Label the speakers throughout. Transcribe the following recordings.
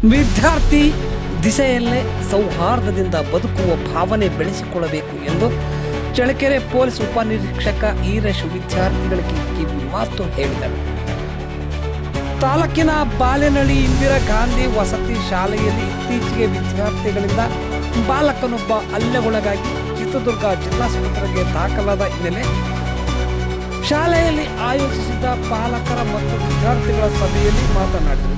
Speaker 1: ವಿದ್ಯಾರ್ಥಿ ದಿಸೆಯಲ್ಲೇ ಸೌಹಾರ್ದದಿಂದ ಬದುಕುವ ಭಾವನೆ ಬೆಳೆಸಿಕೊಳ್ಳಬೇಕು ಎಂದು ಚಳ್ಳಕೆರೆ ಪೊಲೀಸ್ ಉಪನಿರೀಕ್ಷಕ ಈರೇಶ್ ವಿದ್ಯಾರ್ಥಿಗಳಿಗೆ ಕಿವಿ ಮಾತು ಹೇಳಿದರು. ತಾಲೂಕಿನ ಬಾಲೆನಹಳ್ಳಿ ಇಂದಿರಾ ಗಾಂಧಿ ವಸತಿ ಶಾಲೆಯಲ್ಲಿ ಇತ್ತೀಚೆಗೆ ವಿದ್ಯಾರ್ಥಿಗಳಿಂದ ಬಾಲಕನೊಬ್ಬ ಹಲ್ಲೆಗೊಳಗಾಗಿ ಚಿತ್ರದುರ್ಗ ಜಿಲ್ಲಾಸ್ಪತ್ರೆಗೆ ದಾಖಲಾದ ಹಿನ್ನೆಲೆ ಶಾಲೆಯಲ್ಲಿ ಆಯೋಜಿಸಿದ್ದ ಪಾಲಕರ ಮತ್ತು ವಿದ್ಯಾರ್ಥಿಗಳ ಸಭೆಯಲ್ಲಿ ಮಾತನಾಡಿದರು.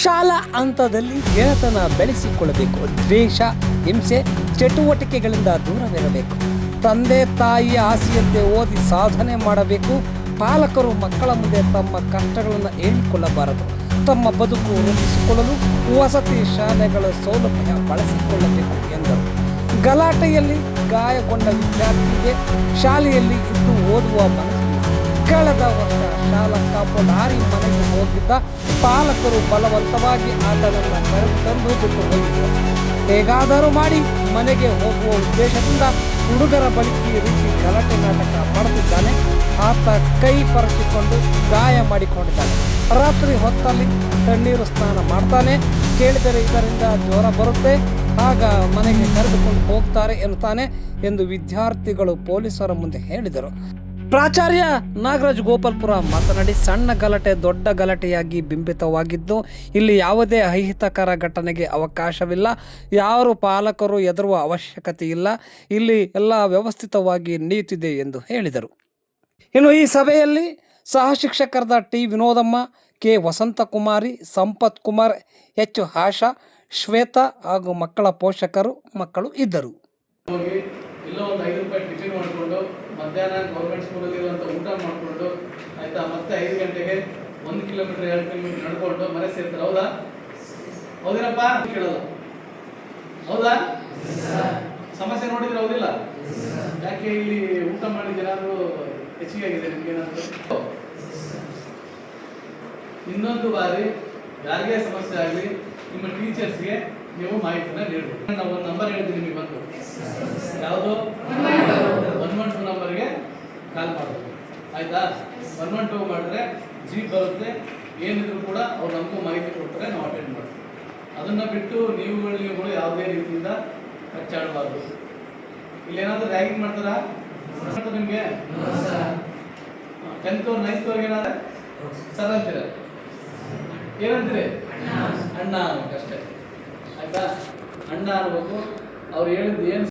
Speaker 1: ಶಾಲಾ ಹಂತದಲ್ಲಿ ಗೆಳೆತನ ಬೆಳೆಸಿಕೊಳ್ಳಬೇಕು. ದ್ವೇಷ, ಹಿಂಸೆ ಚಟುವಟಿಕೆಗಳಿಂದ ದೂರವಿರಬೇಕು. ತಂದೆ ತಾಯಿಯ ಆಸೆಯಂತೆ ಓದಿ ಸಾಧನೆ ಮಾಡಬೇಕು. ಪಾಲಕರು ಮಕ್ಕಳ ಮುಂದೆ ತಮ್ಮ ಕಷ್ಟಗಳನ್ನು ಹೇಳಿಕೊಳ್ಳಬಾರದು. ತಮ್ಮ ಬದುಕು ರೂಪಿಸಿಕೊಳ್ಳಲು ವಸತಿ ಶಾಲೆಗಳ ಸೌಲಭ್ಯ ಬಳಸಿಕೊಳ್ಳಬೇಕು ಎಂದರು. ಗಲಾಟೆಯಲ್ಲಿ ಗಾಯಗೊಂಡ ವಿದ್ಯಾರ್ಥಿಗೆ ಶಾಲೆಯಲ್ಲಿ ಇದ್ದು ಓದುವ ಮನಸ್ಸಿಲ್ಲ. ಕಳೆದ ವರ್ಷ ಶಾಲಾ ಕಾಪುಲಾರಿ ಮನೆಗೆ ಹೋಗಿದ್ದ ಪಾಲಕರು ಬಲವಂತವಾಗಿ ಆತನನ್ನು ಕರೆದುತಂದು ಬಿಟ್ಟು ಹೋಗಿದ್ದರು. ಹೇಗಾದರೂ ಮಾಡಿ ಮನೆಗೆ ಹೋಗುವ ಉದ್ದೇಶದಿಂದ ಹುಡುಗರ ಬಳಿ ಈ ರೀತಿ ಗಲಾಟೆ ನಾಟಕ ಮಾಡುತ್ತಿದ್ದಾನೆ. ಆತ ಕೈ ಪರಚಿಕೊಂಡು ಗಾಯ ಮಾಡಿಕೊಂಡಿದ್ದಾನೆ. ರಾತ್ರಿ ಹೊತ್ತಲ್ಲಿ ತಣ್ಣೀರು ಸ್ನಾನ ಮಾಡ್ತಾನೆ. ಕೇಳಿದರೆ ಇದರಿಂದ ಜ್ವರ ಬರುತ್ತೆ, ಆಗ ಮನೆಗೆ ಕರೆದುಕೊಂಡು ಹೋಗ್ತಾರೆ ಎನ್ನುತ್ತಾನೆ ಎಂದು ವಿದ್ಯಾರ್ಥಿಗಳು ಪೊಲೀಸರ ಮುಂದೆ ಹೇಳಿದರು. ಪ್ರಾಚಾರ್ಯ ನಾಗರಾಜ್ ಗೋಪಾಲ್ಪುರ ಮಾತನಾಡಿ, ಸಣ್ಣ ಗಲಾಟೆ ದೊಡ್ಡ ಗಲಾಟೆಯಾಗಿ ಬಿಂಬಿತವಾಗಿದ್ದು ಇಲ್ಲಿ ಯಾವುದೇ ಅಹಿತಕರ ಘಟನೆಗೆ ಅವಕಾಶವಿಲ್ಲ. ಯಾರು ಪಾಲಕರು ಹೆದರುವ ಅವಶ್ಯಕತೆ ಇಲ್ಲ. ಇಲ್ಲಿ ಎಲ್ಲ ವ್ಯವಸ್ಥಿತವಾಗಿ ನಡೆಯುತ್ತಿದೆ ಎಂದು ಹೇಳಿದರು. ಇನ್ನು ಈ ಸಭೆಯಲ್ಲಿ ಸಹ ಶಿಕ್ಷಕರಾದ T Vinodamma, K Vasanthakumari, Sampath Kumar, H Asha, Shwetha ಹಾಗೂ ಮಕ್ಕಳ ಪೋಷಕರು ಮಕ್ಕಳು ಇದ್ದರು.
Speaker 2: ಎಲ್ಲೋ ಒಂದು 5 ರೂಪಾಯಿ ಟಿಫಿನ್ ಮಾಡಿಕೊಂಡು ಮಧ್ಯಾಹ್ನ ಗೌರ್ಮೆಂಟ್ ಸ್ಕೂಲಲ್ಲಿ ಇರುವಂಥ ಊಟ ಮಾಡಿಕೊಂಡು ಆಯಿತಾ, ಮತ್ತೆ 5 ಗಂಟೆಗೆ 1 ಕಿಲೋಮೀಟರ್ 2 ಕಿಲೋಮೀಟರ್ ನಡ್ಕೊಂಡು ಮನೆ ಸೇರ್ತಾರೆ. ಹೌದಾ? ಹೌದಿರಪ್ಪ? ಕೇಳೋದು ಹೌದಾ? ಸಮಸ್ಯೆ ನೋಡಿದ್ರೆ ಹೌದಿಲ್ಲ? ಯಾಕೆ ಇಲ್ಲಿ ಊಟ ಮಾಡಿದ ಏನಾದರೂ ಹೆಚ್ಚಿಗೆ ಆಗಿದೆ ನಿಮ್ಗೆ ಏನಾದರೂ? ಇನ್ನೊಂದು ಬಾರಿ ಯಾರಿಗೇ ಸಮಸ್ಯೆ ಆಗಲಿ ನಿಮ್ಮ ಟೀಚರ್ಸ್ಗೆ ನೀವು ಮಾಹಿತಿನ ನೀಡಬೇಕು. ನಾವು ಒಂದು ನಂಬರ್ ಹೇಳ್ತೀನಿ ನಿಮಗೆ ಬಂದು, ಯಾವುದು 112 ನಂಬರ್ಗೆ ಕಾಲ್ ಮಾಡಬೇಕು. ಆಯಿತಾ? 112 ಮಾಡಿದ್ರೆ ಜೀಪ್ ಬರುತ್ತೆ. ಏನಿದ್ರು ಕೂಡ ಅವ್ರು ನಮಗೂ ಮಾಹಿತಿ ಕೊಡ್ತಾರೆ, ನಾವು ಅಟೆಂಡ್ ಮಾಡ್ತೀವಿ. ಅದನ್ನು ಬಿಟ್ಟು ನೀವುಗಳು ಯಾವುದೇ ರೀತಿಯಿಂದ ಕಚ್ಚಾಡಬಾರ್ದು. ಇಲ್ಲೇನಾದರೂ ರ್ಯಾಗಿಂಗ್ ಮಾಡ್ತಾರಾ? ನಿಮಗೆ 10th 9th ಏನಾದ್ರೆ ಸರ್ ಅಂತೀರ, ಏನಂತೀರಿ? ಅಣ್ಣ ಅಷ್ಟೇ. ಆಯ್ತಾ? ಅಣ್ಣ ಅನ್ಬೇಕು. ಅವ್ರು ಹೇಳಿದ್ದು ಏನು